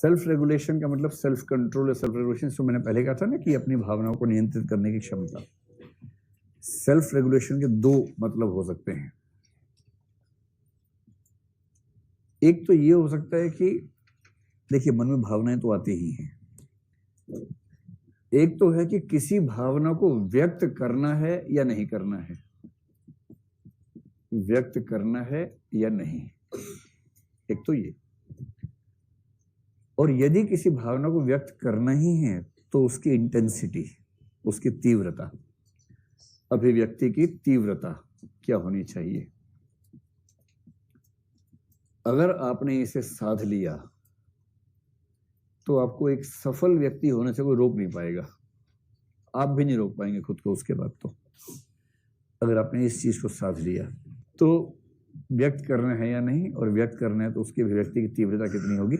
Self regulation का मतलब self control या सेल्फ रेगुलेशन, जो मैंने पहले कहा था ना कि अपनी भावनाओं को नियंत्रित करने की क्षमता। सेल्फ रेगुलेशन के दो मतलब हो सकते हैं। एक तो ये हो सकता है कि देखिए, मन में भावनाएं तो आती ही हैं। एक तो है कि किसी भावना को व्यक्त करना है या नहीं करना है, व्यक्त करना है या नहीं, एक तो ये। और यदि किसी भावना को व्यक्त करना ही है तो उसकी इंटेंसिटी, उसकी तीव्रता, अभिव्यक्ति की तीव्रता क्या होनी चाहिए। अगर आपने इसे साध लिया तो आपको एक सफल व्यक्ति होने से कोई रोक नहीं पाएगा, आप भी नहीं रोक पाएंगे खुद को उसके बाद। तो अगर आपने इस चीज को साध लिया तो व्यक्त करना है या नहीं, और व्यक्त करना है तो उसकी अभिव्यक्ति की तीव्रता कितनी होगी।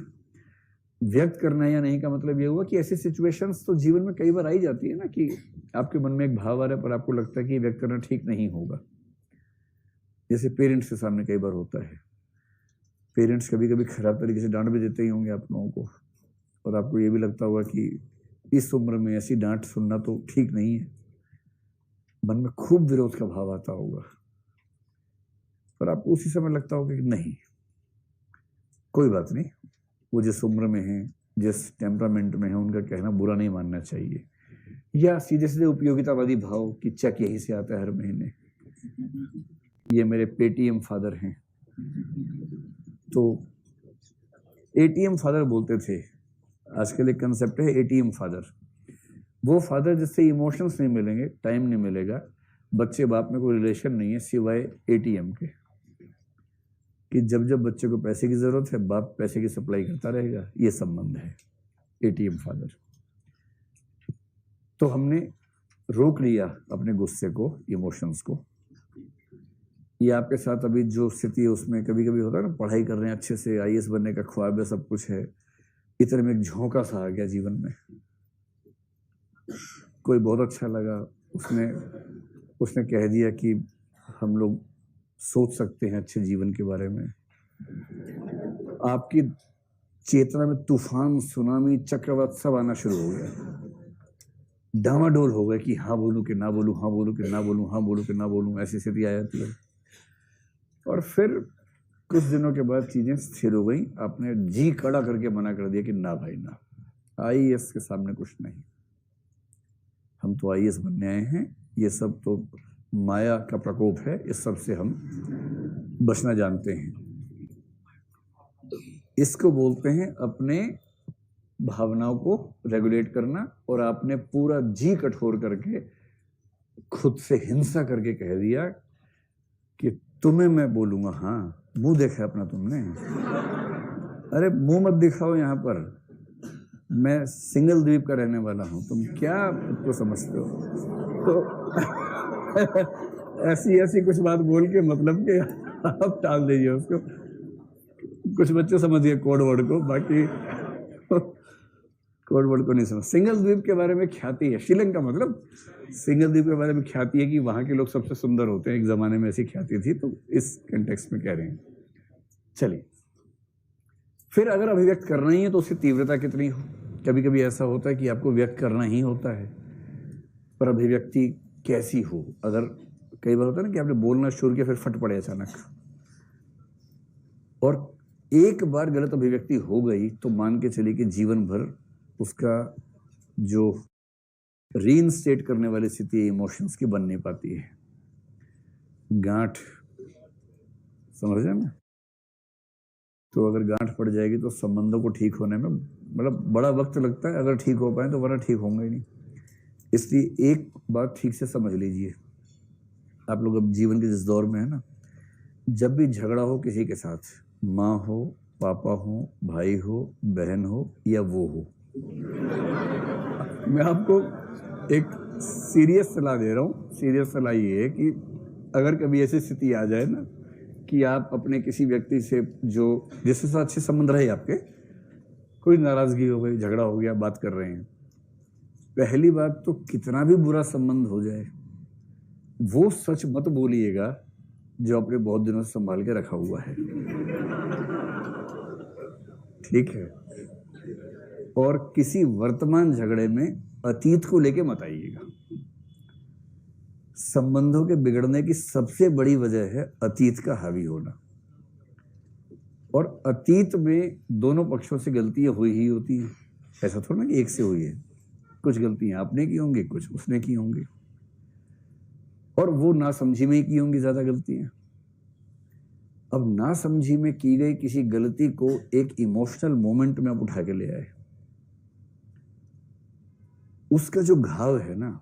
व्यक्त करना है या नहीं का मतलब ये हुआ कि ऐसी सिचुएशंस तो जीवन में कई बार आई जाती है ना कि आपके मन में एक भाव आ रहा है पर आपको लगता है कि व्यक्त करना ठीक नहीं होगा। जैसे पेरेंट्स के सामने कई बार होता है, पेरेंट्स कभी कभी खराब तरीके से डांट भी देते ही होंगे आप लोगों को, और आपको ये भी लगता होगा कि इस उम्र में ऐसी डांट सुनना तो ठीक नहीं है। मन में खूब विरोध का भाव आता होगा, पर आपको उसी समय लगता होगा कि नहीं, कोई बात नहीं, वो जिस उम्र में है, जिस टेम्परामेंट में है, उनका कहना बुरा नहीं मानना चाहिए। या सीधे सीधे उपयोगितावादी भाव कि चेक यहीं से आता है हर महीने, ये मेरे पेटीएम फादर हैं। तो एटीएम फादर बोलते थे, आजकल एक कंसेप्ट है एटीएम फादर। वो फादर जिससे इमोशंस नहीं मिलेंगे, टाइम नहीं मिलेगा, बच्चे बाप में कोई रिलेशन नहीं है सिवाय एटीएम के, कि जब जब बच्चे को पैसे की जरूरत है बाप पैसे की सप्लाई करता रहेगा, ये संबंध है एटीएम फादर। तो हमने रोक लिया अपने गुस्से को, इमोशंस को। ये आपके साथ अभी जो स्थिति है उसमें कभी कभी होता है ना, पढ़ाई कर रहे हैं अच्छे से, आईएएस बनने का ख्वाब है, सब कुछ है, इतने में एक झोंका सा आ गया जीवन में, कोई बहुत अच्छा लगा, उसने कह दिया कि हम लोग सोच सकते हैं अच्छे जीवन के बारे में। आपकी चेतना में तूफान, सुनामी, चक्रवात सब आना शुरू हो गया, डामाडोल हो गया कि हाँ बोलूं कि ना बोलूं, हाँ बोलूं कि ना बोलूं, हाँ बोलूं कि ना बोलूं, ऐसी स्थिति आ जाती है। और फिर कुछ दिनों के बाद चीजें स्थिर हो गई, आपने जी कड़ा करके मना कर दिया कि ना भाई ना, आईएएस के सामने कुछ नहीं, हम तो आईएएस बनने आए हैं, ये सब तो माया का प्रकोप है, इस सब से हम बचना जानते हैं। इसको बोलते हैं अपने भावनाओं को रेगुलेट करना। और आपने पूरा जी कठोर करके खुद से हिंसा करके कह दिया कि तुम्हें मैं बोलूंगा, हाँ मुंह देखा अपना तुमने, अरे मुंह मत दिखाओ, यहाँ पर मैं सिंगल द्वीप का रहने वाला हूं, तुम क्या खुद को समझते हो। तो ऐसी कुछ बात बोल के मतलब कि आप टाल दीजिए उसको। कुछ बच्चे समझिए कोड वर्ड को, बाकी कोड वर्ड को नहीं समझ। सिंगल द्वीप के बारे में ख्याति है, श्रीलंका मतलब सिंगल द्वीप के बारे में ख्याति है कि वहां के लोग सबसे सुंदर होते हैं, एक जमाने में ऐसी ख्याति थी, तो इस कंटेक्स्ट में कह रहे हैं। चलिए, फिर अगर अभिव्यक्त करना ही है तो उसकी तीव्रता कितनी हो। कभी कभी ऐसा होता है कि आपको व्यक्त करना ही होता है, पर अभिव्यक्ति कैसी हो। अगर कई बार होता है ना कि आपने बोलना शुरू किया फिर फट पड़े अचानक, और एक बार गलत अभिव्यक्ति हो गई तो मान के चलिए कि जीवन भर उसका जो रीइंस्टेट करने वाली स्थिति इमोशंस की बन नहीं पाती है। गांठ, समझ रहे ना, तो अगर गांठ पड़ जाएगी तो संबंधों को ठीक होने में मतलब बड़ा वक्त लगता है, अगर ठीक हो पाए तो, वरना ठीक होंगे ही नहीं। इसलिए एक बात ठीक से समझ लीजिए, आप लोग अब जीवन के जिस दौर में है ना, जब भी झगड़ा हो किसी के साथ, माँ हो, पापा हो, भाई हो, बहन हो या वो हो, मैं आपको एक सीरियस सलाह दे रहा हूँ। सीरियस सलाह ये है कि अगर कभी ऐसी स्थिति आ जाए ना कि आप अपने किसी व्यक्ति से जो जिसके साथ अच्छे संबंध रहे आपके, कोई नाराजगी हो गई, झगड़ा हो गया, बात कर रहे हैं, पहली बात तो कितना भी बुरा संबंध हो जाए वो सच मत बोलिएगा जो आपने बहुत दिनों से संभाल के रखा हुआ है, ठीक है। और किसी वर्तमान झगड़े में अतीत को लेके मत आइएगा। संबंधों के बिगड़ने की सबसे बड़ी वजह है अतीत का हावी होना, और अतीत में दोनों पक्षों से गलतियां हुई ही होती हैं। ऐसा थोड़ा ना कि एक से हुई है, कुछ गलतियां आपने की होंगी, कुछ उसने की होंगी, और वो नासमझी में ही की होंगी ज्यादा गलतियां। अब नासमझी में की गई किसी गलती को एक इमोशनल मोमेंट में आप उठा के ले आए, उसका जो घाव है ना,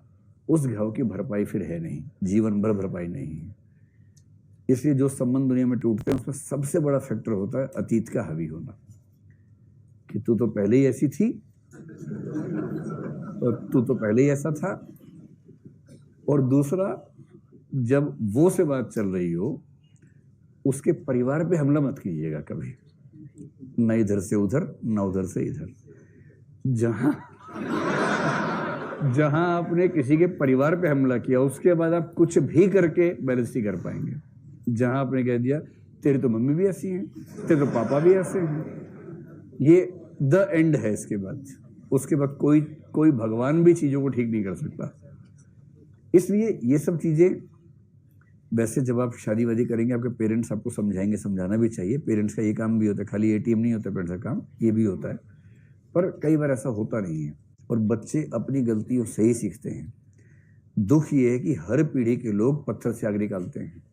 उस घाव की भरपाई फिर है नहीं, जीवन भर भरपाई नहीं है। इसलिए जो संबंध दुनिया में टूटते हैं उसमें सबसे बड़ा फैक्टर होता है अतीत का हावी होना, कि तू तो पहले ही ऐसी थी, और तू तो पहले ही ऐसा था। और दूसरा, जब वो से बात चल रही हो, उसके परिवार पे हमला मत कीजिएगा कभी, ना इधर से उधर, ना उधर से इधर। जहां आपने किसी के परिवार पे हमला किया, उसके बाद आप कुछ भी करके बैलेंस नहीं कर पाएंगे। जहां आपने कह दिया तेरी तो मम्मी भी ऐसी हैं, तेरे तो पापा भी ऐसे हैं, ये द एंड है। इसके बाद उसके बाद कोई भगवान भी चीजों को ठीक नहीं कर सकता। इसलिए ये सब चीजें, वैसे जब आप शादी वादी करेंगे आपके पेरेंट्स आपको समझाएंगे, समझाना भी चाहिए। पेरेंट्स का ये काम भी होता है, खाली एटीएम नहीं होता पेरेंट्स का काम, ये भी होता है, पर कई बार ऐसा होता नहीं है और बच्चे अपनी गलतियों से ही सीखते हैं। दुख ये है कि हर पीढ़ी के लोग पत्थर से आग निकालते हैं,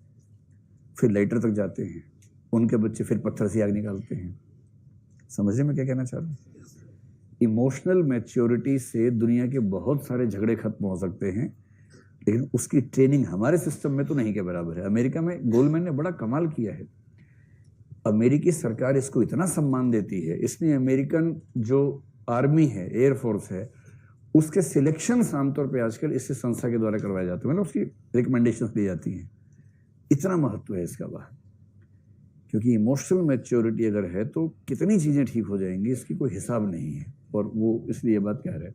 फिर लाइटर तक जाते हैं, उनके बच्चे फिर पत्थर से आग निकालते हैं। समझे मैं क्या कहना चाह रहा हूँ? इमोशनल मैच्योरिटी से दुनिया के बहुत सारे झगड़े खत्म हो सकते हैं, लेकिन उसकी ट्रेनिंग हमारे सिस्टम में तो नहीं के बराबर है। अमेरिका में गोल्डमैन ने बड़ा कमाल किया है। अमेरिकी सरकार इसको इतना सम्मान देती है, इसलिए अमेरिकन जो आर्मी है, एयरफोर्स है, उसके सिलेक्शन आमतौर पे आजकल इससे संस्था के द्वारा करवाए जाते हैं, मतलब उसकी रिकमेंडेशंस दी जाती हैं। इतना महत्व है इसका बाहर, क्योंकि इमोशनल मैच्योरिटी अगर है तो कितनी चीजें ठीक हो जाएंगी, इसकी कोई हिसाब नहीं है। और वो इसलिए ये बात कह रहे हैं।